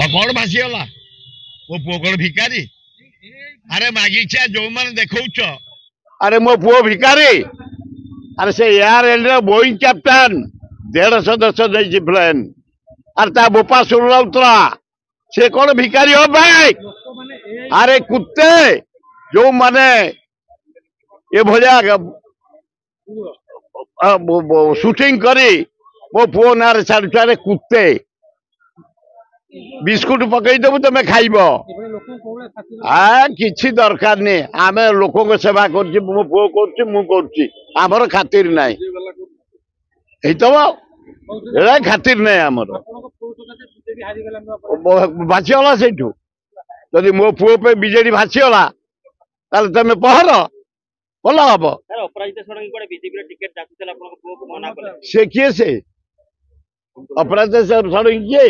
कौन भासीगला मो पुओ कौन भिकारी अरे मागिछा जो मैंने देखौछ अरे मो पुओ भिकारी अरे से Air India Boeing captain 150 plane अरे ता बोपा सुरउतरा से कौन भिकारी हो भाई अरे कुत्ते जो माने ये भजा शूटिंग करी मो पुओ ना छाड़े कुत्ते बिस्कुट पकई देबु तुम खाइब किछि दरकार नहीं आम लोक सेवा कर मो पुओ कर खातिर नहीं खातिर नहीं आमर भासीगला से जदि मो पुओ पे बीजेडी भासीगला तुम पहर भल हम से किए से अपराध षडंगी किए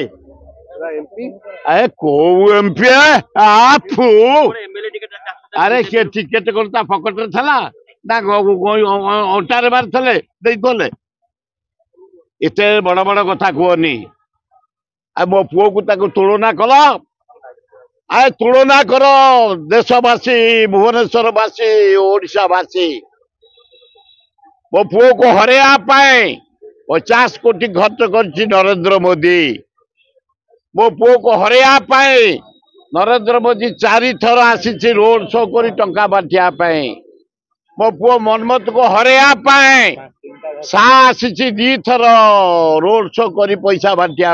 अरे को एमपी आपू अरे के टिकेट करता पकेट रे थला ना अंटारे मार थले देइतले एते बड़ बड़ कथा कहनी आ मो पुओ को ताको तुलना कल आए तुलना कर देशवासी भुवनेश्वरवासी ओडिशावासी मो पुओ को हरेया पाए 50 कोटी खर्च कर नरेंद्र मोदी मो पुओ को हरेया पाए नरेंद्र मोदी 4 थर आसी रोड शो कर टंका बांटिया मो पुओ मनमत को हरेया पाए सा आसी 2 थर रोड शो कर पैसा बांटिया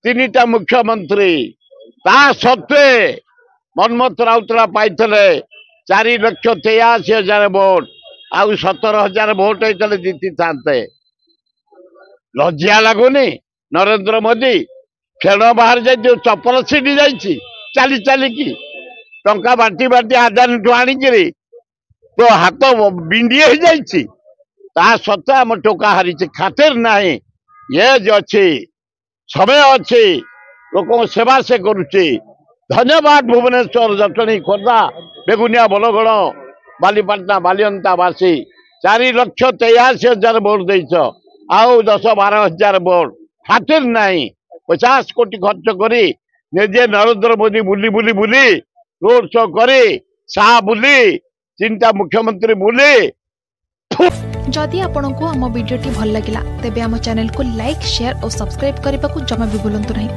3टा मुख्यमंत्री ता सत्वे मनमत राउतरा पाई 4,83,000 वोट आउ 17,000 वोट होते जीति था लज्जा लगुनि नरेंद्र मोदी फेण बाहर जा चपल छिड़ी जाइए चली चलिकी टंका बांटी बांटी आदानी ठू आणिकी तो हाथ बिंडी हो जाए सत्वे आम टोका हारी खातिर ना ये अच्छी समय अच्छी लोक सेवा से करुच्ची धन्यवाद भुवनेश्वर जटणी खोर्धा बेगुनिया बलगड़ बालीपाटना बालियंतावासी 4,83,000 वोट देच आउ 10-12 हजार वोट खातिर नहीं 50 कोटी खर्च करी निजे नरेंद्र मोदी बुली बुली बुली रोड शो करी शाह बुली 3टा मुख्यमंत्री बुली। जदि आपंक आम भिडी भल लगा तेब आम चैनल को लाइक शेयर और सब्सक्राइब करने को जमा भी भूलु नहीं।